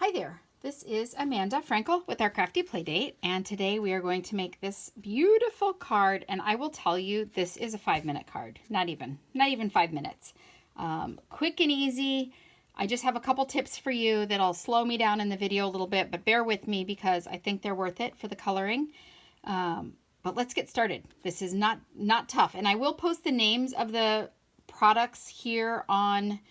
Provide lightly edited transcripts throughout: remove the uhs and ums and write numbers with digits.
Hi there, this is Amanda Frankel with our Crafty Playdate, and today we are going to make this beautiful card, and I will tell you this is a 5-minute card, not even 5 minutes. Quick and easy. I just have a couple tips for you that'll slow me down in the video a little bit, but bear with me because I think they're worth it for the coloring. But let's get started. This is not tough, and I will post the names of the products here on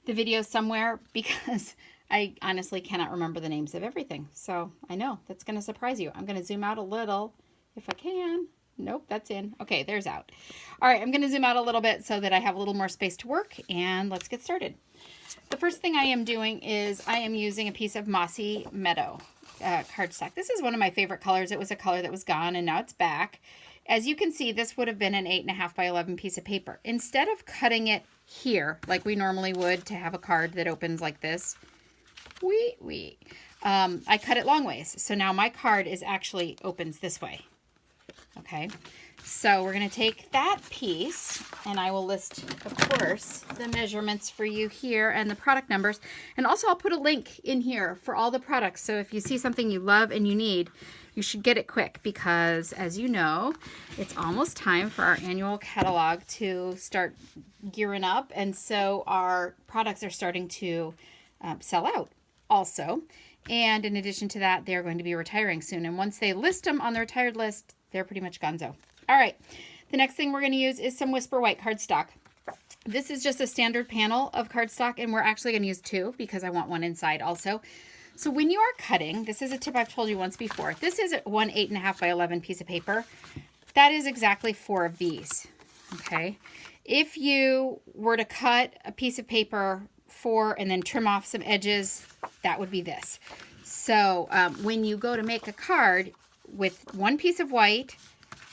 the video somewhere because I honestly cannot remember the names of everything. So I know that's going to surprise you. I'm going to zoom out a little if I can. Nope, that's in. Okay, there's out. All right, I'm going to zoom out a little bit so that I have a little more space to work, and let's get started. The first thing I am doing is I am using a piece of Mossy Meadow cardstock. This is one of my favorite colors. It was a color that was gone and now it's back. As you can see, this would have been an 8.5 by 11 piece of paper. Instead of cutting it here like we normally would to have a card that opens like this, I cut it long ways. So now my card is actually opens this way. Okay, so we're going to take that piece, and I will list, of course, the measurements for you here and the product numbers. And also I'll put a link in here for all the products. So if you see something you love and you need, you should get it quick because, as you know, it's almost time for our annual catalog to start gearing up. And so our products are starting to sell out also. And in addition to that, they're going to be retiring soon. And once they list them on the retired list, they're pretty much gonzo. All right, the next thing we're going to use is some Whisper White cardstock. This is just a standard panel of cardstock, and we're actually going to use 2 because I want one inside also. So when you are cutting, this is a tip I've told you once before. This is one 8.5 by 11 piece of paper. That is exactly 4 of these, okay? If you were to cut a piece of paper 4 and then trim off some edges, that would be this. So when you go to make a card with 1 piece of white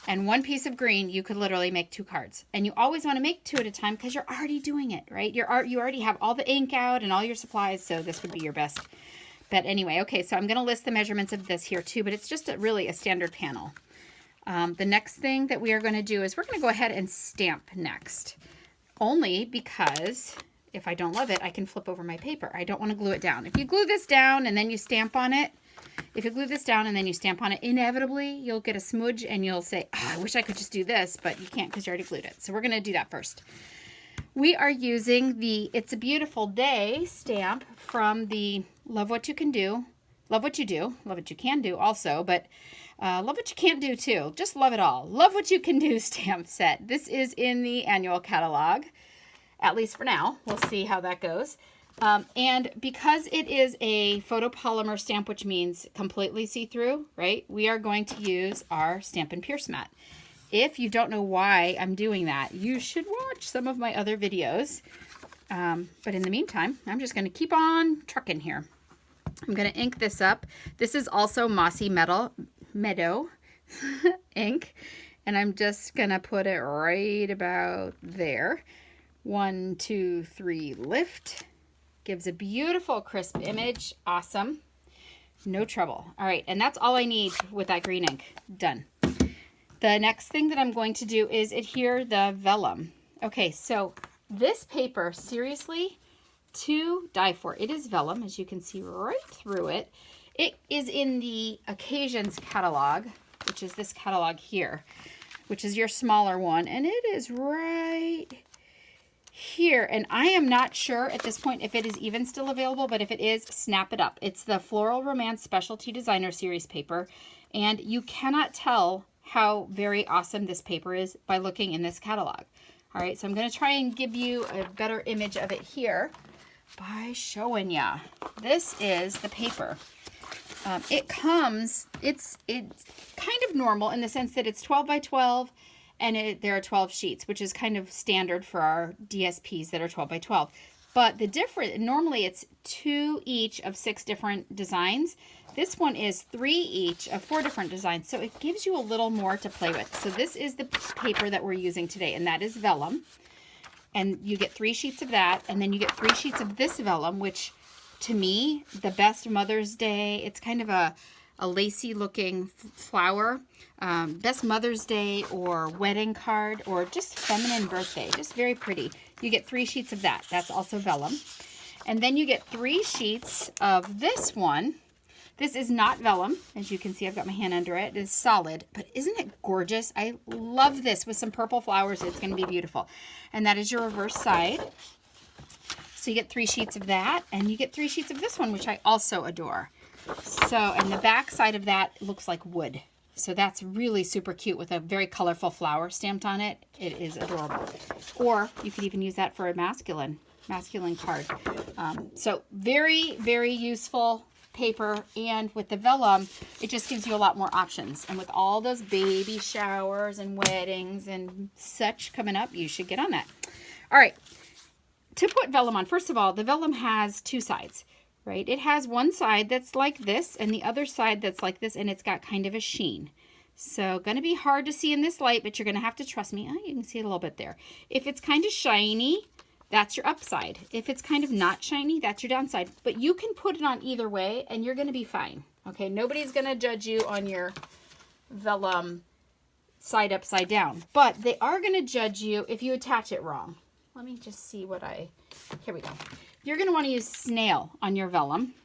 and 1 piece of green, you could literally make 2 cards. And you always want to make 2 at a time because you're already doing it, right? You already have all the ink out and all your supplies, so this would be your best bet anyway. Okay, so I'm going to list the measurements of this here too, but it's just really a standard panel. The next thing that we are going to do is we're going to go ahead and stamp next. Only because if I don't love it, I can flip over my paper. I don't want to glue it down. If you glue this down and then you stamp on it, inevitably you'll get a smudge and you'll say, oh, I wish I could just do this, but you can't because you already glued it. So we're going to do that first. We are using the It's a Beautiful Day stamp from the Love What You Can Do, Love What You Do, Love What You Can Do also, but Love What You Can't Do too. Just love it all. Love What You Can Do stamp set. This is in the annual catalog, at least for now. We'll see how that goes. And because it is a photopolymer stamp, which means completely see-through, right? We are going to use our Stampin' Pierce mat. If you don't know why I'm doing that, you should watch some of my other videos. But in the meantime, I'm just going to keep on trucking here. I'm going to ink this up. This is also Mossy Meadow ink. And I'm just going to put it right about there. 1, 2, 3, lift. Gives a beautiful crisp image. Awesome. No trouble. All right, and that's all I need with that green ink. Done. The next thing that I'm going to do is adhere the vellum. Okay, so this paper, seriously, to die for. It is vellum, as you can see right through it. It is in the Occasions catalog, which is this catalog here, which is your smaller one, and it is right here. And I am not sure at this point if it is even still available, but if it is, snap it up. It's the Floral Romance Specialty Designer Series paper, and you cannot tell how very awesome this paper is by looking in this catalog. All right, so I'm going to try and give you a better image of it here by showing ya. This is the paper. It's kind of normal in the sense that it's 12 by 12, and there are 12 sheets, which is kind of standard for our DSPs that are 12 by 12. But the normally it's 2 each of 6 different designs. This one is 3 each of 4 different designs, so it gives you a little more to play with. So this is the paper that we're using today, and that is vellum. And you get 3 sheets of that, and then you get 3 sheets of this vellum, which to me, the best Mother's Day, it's kind of a lacy looking flower. Best Mother's Day or wedding card or just feminine birthday. Just very pretty. You get 3 sheets of that. That's also vellum. And then you get 3 sheets of this one. This is not vellum. As you can see, I've got my hand under it. It is solid, but isn't it gorgeous? I love this with some purple flowers. It's going to be beautiful. And that is your reverse side. So you get 3 sheets of that, and you get 3 sheets of this one, which I also adore. So, and the back side of that looks like wood. So that's really super cute with a very colorful flower stamped on it. It is adorable. Or you could even use that for a masculine card. So very, very useful paper, and with the vellum it just gives you a lot more options, and with all those baby showers and weddings and such coming up, you should get on that. All right, to put vellum on, first of all, the vellum has 2 sides, right? It has one side that's like this and the other side that's like this, and it's got kind of a sheen. So going to be hard to see in this light, but you're going to have to trust me. Oh, you can see it a little bit there. If it's kind of shiny, that's your upside. If it's kind of not shiny, that's your downside. But you can put it on either way and you're going to be fine. Okay, nobody's going to judge you on your vellum side upside down. But they are going to judge you if you attach it wrong. Let me just see what here we go. You're going to want to use snail on your vellum.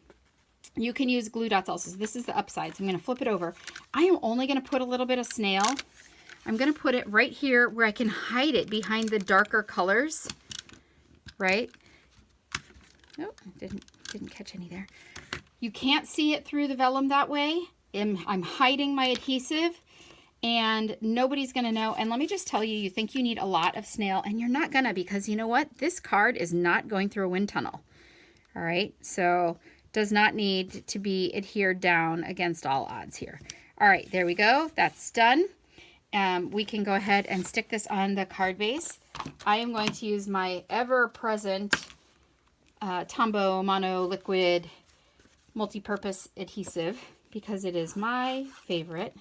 You can use glue dots also. So this is the upside. So I'm going to flip it over. I am only going to put a little bit of snail. I'm going to put it right here where I can hide it behind the darker colors. Right? Oh, didn't catch any there. You can't see it through the vellum that way. I'm hiding my adhesive, and nobody's going to know. And let me just tell you, you think you need a lot of snail, and you're not going to, because you know what? This card is not going through a wind tunnel. All right? So does not need to be adhered down against all odds here. All right, there we go. That's done. We can go ahead and stick this on the card base. I am going to use my ever-present Tombow Mono Liquid multi-purpose adhesive because it is my favorite.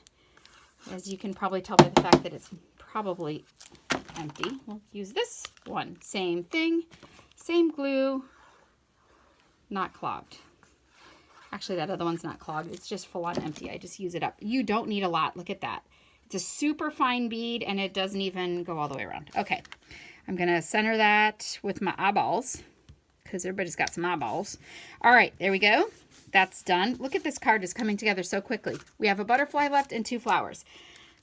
As you can probably tell by the fact that it's probably empty. We'll use this one. Same thing, same glue, not clogged. Actually, that other one's not clogged. It's just full on empty. I just use it up. You don't need a lot. Look at that. It's a super fine bead, and it doesn't even go all the way around. Okay, I'm going to center that with my eyeballs because everybody's got some eyeballs. All right, there we go. That's done. Look at this card is coming together so quickly. We have a butterfly left and 2 flowers.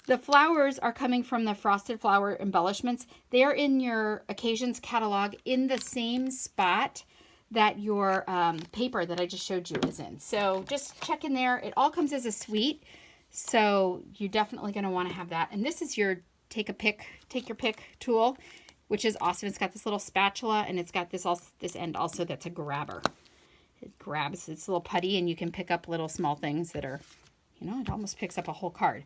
The flowers are coming from the Frosted Flower Embellishments. They are in your Occasions catalog in the same spot that your paper that I just showed you is in. So just check in there. It all comes as a suite. So you're definitely going to want to have that. And this is your take your pick tool, which is awesome. It's got this little spatula, and it's got this end also that's a grabber. It grabs, it's a little putty, and you can pick up little small things that are, you know, it almost picks up a whole card.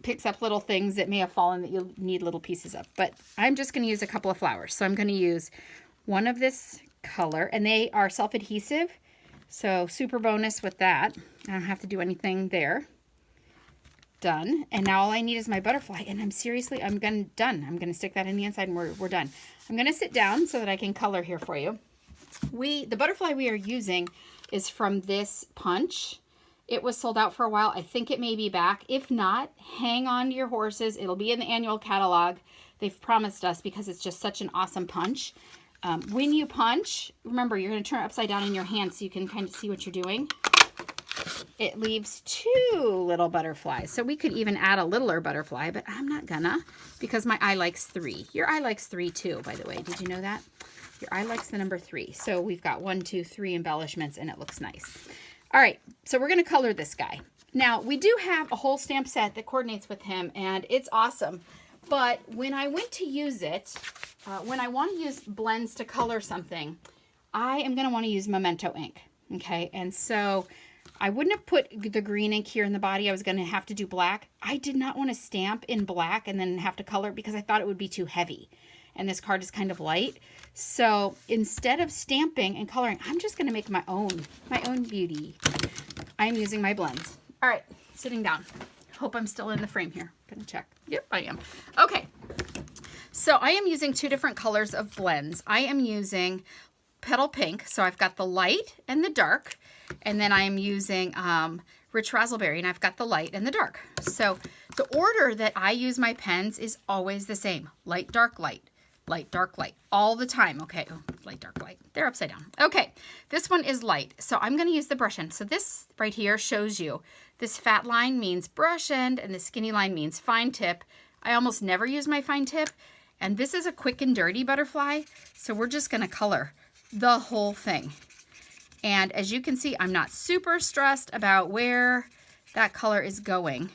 Picks up little things that may have fallen that you'll need little pieces of. But I'm just going to use a couple of flowers. So I'm going to use one of this color, and they are self-adhesive. So super bonus with that. I don't have to do anything there. Done. And now all I need is my butterfly, and I'm done. I'm going to stick that in the inside, and we're done. I'm going to sit down so that I can color here for you. The butterfly we are using is from this punch. It was sold out for a while. I think it may be back. If not, hang on to your horses. It'll be in the annual catalog. They've promised us because it's just such an awesome punch. When you punch, remember, you're going to turn it upside down in your hand so you can kind of see what you're doing. It leaves 2 little butterflies. So we could even add a littler butterfly, but I'm not gonna because my eye likes 3. Your eye likes 3 too, by the way. Did you know that? Your eye likes the number 3. So we've got 1, 2, 3 embellishments, and it looks nice. All right, so we're going to color this guy. Now, we do have a whole stamp set that coordinates with him, and it's awesome. But when I went to use it, when I want to use blends to color something, I am going to want to use Memento ink, okay? And so I wouldn't have put the green ink here in the body. I was going to have to do black. I did not want to stamp in black and then have to color because I thought it would be too heavy. And this card is kind of light. So instead of stamping and coloring, I'm just going to make my own beauty. I'm using my blends. All right, sitting down. Hope I'm still in the frame here. Gonna check. Yep, I am. Okay, so I am using 2 different colors of blends. I am using Petal Pink, so I've got the light and the dark, and then I am using Rich Razzleberry, and I've got the light and the dark. So the order that I use my pens is always the same: light, dark, light. light, dark, light, all the time. Okay, oh, light, dark, light. They're upside down. Okay, this one is light, so I'm going to use the brush end. So this right here shows you this fat line means brush end, and the skinny line means fine tip. I almost never use my fine tip, and this is a quick and dirty butterfly, so we're just going to color the whole thing. And as you can see, I'm not super stressed about where that color is going.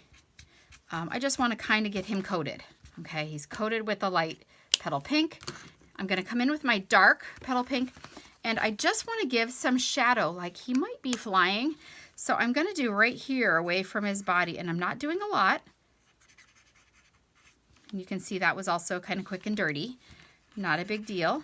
I just want to kind of get him coated. Okay, he's coated with the light petal pink. I'm going to come in with my dark petal pink, and I just want to give some shadow, like he might be flying. So I'm going to do right here away from his body, and I'm not doing a lot. And you can see that was also kind of quick and dirty. Not a big deal.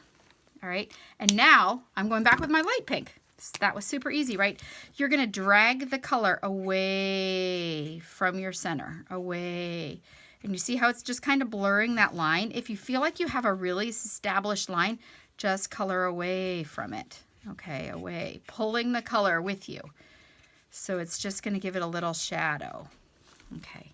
All right, and now I'm going back with my light pink. That was super easy, right? You're going to drag the color away from your center, away. And you see how it's just kind of blurring that line? If you feel like you have a really established line, just color away from it. Okay, away. Pulling the color with you. So it's just going to give it a little shadow. Okay.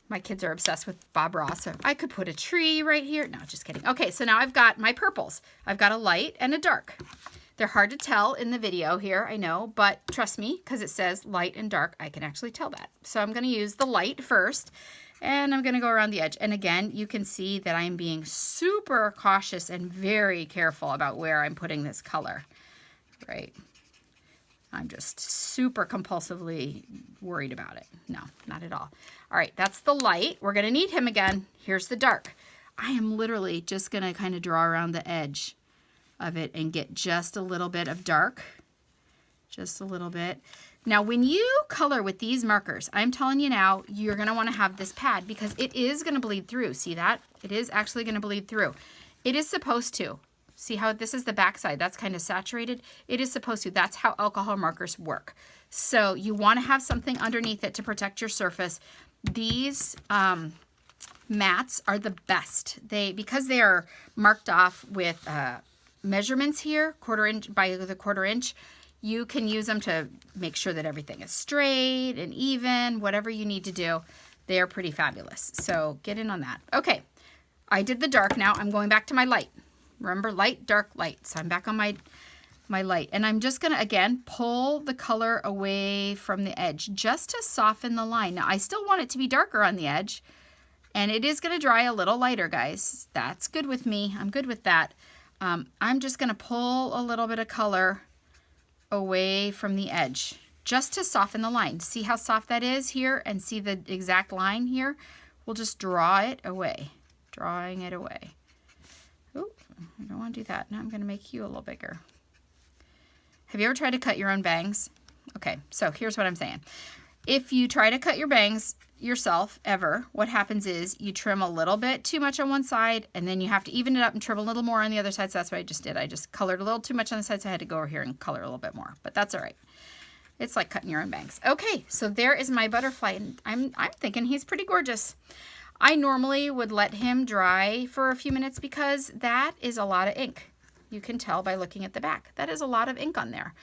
My kids are obsessed with Bob Ross, so I could put a tree right here. No, just kidding. Okay, so now I've got my purples. I've got a light and a dark. They're hard to tell in the video here, I know, but trust me, because it says light and dark, I can actually tell that. So I'm going to use the light first, and I'm going to go around the edge. And again, you can see that I'm being super cautious and very careful about where I'm putting this color, right? I'm just super compulsively worried about it. No, not at all. All right, that's the light. We're going to need him again. Here's the dark. I am literally just going to kind of draw around the edge of it and get just a little bit of dark, just a little bit. Now, when you color with these markers, I'm telling you now, you're going to want to have this pad because it is going to bleed through. See that? It is actually going to bleed through. It is supposed to. See how this is the back side? That's kind of saturated. It is supposed to. That's how alcohol markers work. So you want to have something underneath it to protect your surface. These mats are the best. Because they are marked off with measurements here, 1/4 inch by the 1/4 inch, you can use them to make sure that everything is straight and even, whatever you need to do. They are pretty fabulous. So get in on that. Okay, I did the dark now. I'm going back to my light. Remember, light, dark, light. So I'm back on my light. And I'm just going to, again, pull the color away from the edge just to soften the line. Now, I still want it to be darker on the edge. And it is going to dry a little lighter, guys. That's good with me. I'm good with that. I'm just going to pull a little bit of color away from the edge just to soften the line. See how soft that is here and see the exact line here? We'll just draw it away, drawing it away. Oh, I don't want to do that. Now I'm going to make you a little bigger. Have you ever tried to cut your own bangs? Okay, so here's what I'm saying. If you try to cut your bangs yourself ever, what happens is you trim a little bit too much on one side and then you have to even it up and trim a little more on the other side. So that's what I just did. I just colored a little too much on the side, so I had to go over here and color a little bit more, but that's all right. It's like cutting your own bangs. Okay, so there is my butterfly, and I'm thinking he's pretty gorgeous. I normally would let him dry for a few minutes because that is a lot of ink. You can tell by looking at the back. That is a lot of ink on there.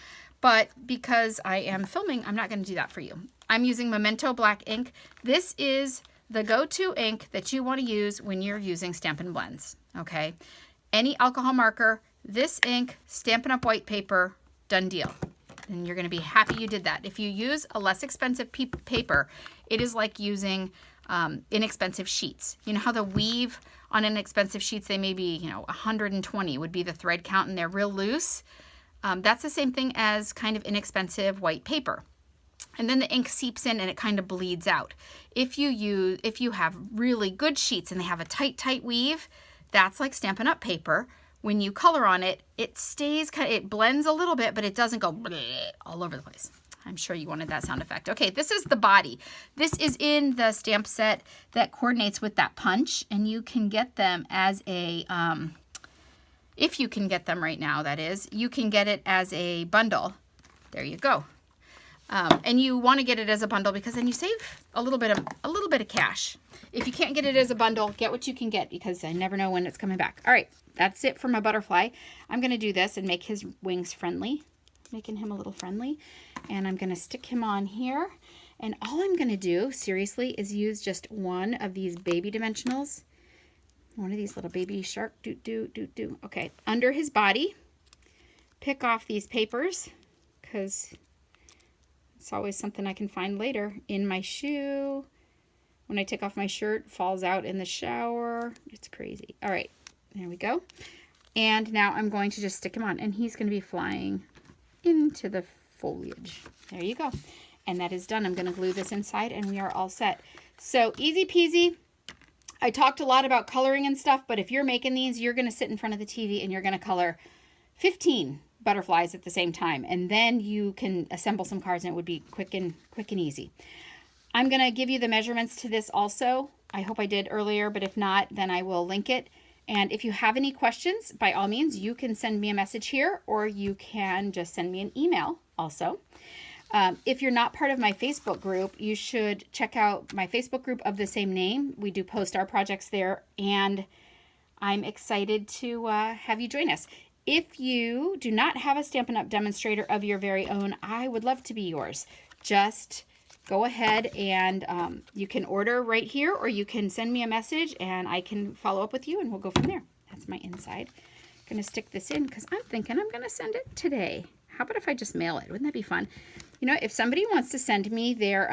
But because I am filming, I'm not going to do that for you. I'm using Memento black ink. This is the go-to ink that you want to use when you're using Stampin' Blends, okay? Any alcohol marker, this ink, Stampin' Up! White paper, done deal. And you're going to be happy you did that. If you use a less expensive paper, it is like using inexpensive sheets. You know how the weave on inexpensive sheets, they may be, 120 would be the thread count, and they're real loose. That's the same thing as kind of inexpensive white paper. And then the ink seeps in and it kind of bleeds out. If you have really good sheets and they have a tight weave, that's like Stampin' Up! Paper. When you color on it, it stays, it blends a little bit, but it doesn't go all over the place. I'm sure you wanted that sound effect. Okay, this is the body. This is in the stamp set that coordinates with that punch, and you can get them as a, if you can get them right now, that is, you can get it as a bundle. There you go. And you want to get it as a bundle because then you save a little bit of cash. If you can't get it as a bundle, get what you can get because I never know when it's coming back. All right, that's it for my butterfly. I'm going to do this and make his wings friendly, making him a little friendly. And I'm going to stick him on here. And all I'm going to do, seriously, is use just one of these baby dimensionals. One of these little baby shark, do. Okay, under his body, pick off these papers, because it's always something I can find later. In my shoe, when I take off my shirt, falls out in the shower. It's crazy. All right, there we go. And now I'm going to just stick him on, and he's going to be flying into the foliage. There you go. And that is done. I'm going to glue this inside, and we are all set. So easy peasy. I talked a lot about coloring and stuff, but if you're making these, you're going to sit in front of the TV and you're going to color 15 butterflies at the same time. And then you can assemble some cards and it would be quick and easy. I'm going to give you the measurements to this also. I hope I did earlier, but if not, then I will link it. And if you have any questions, by all means, you can send me a message here, or you can just send me an email also. If you're not part of my Facebook group, you should check out my Facebook group of the same name. We do post our projects there, and I'm excited to have you join us. If you do not have a Stampin' Up! Demonstrator of your very own, I would love to be yours. Just go ahead and you can order right here, or you can send me a message and I can follow up with you and we'll go from there. That's my inside. I'm going to stick this in because I'm thinking I'm going to send it today. How about if I just mail it? Wouldn't that be fun? You know, if somebody wants to send me their,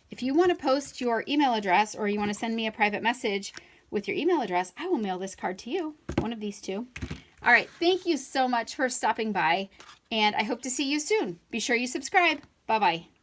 if you want to post your email address or you want to send me a private message with your email address, I will mail this card to you. One of these two. All right. Thank you so much for stopping by, and I hope to see you soon. Be sure you subscribe. Bye-bye.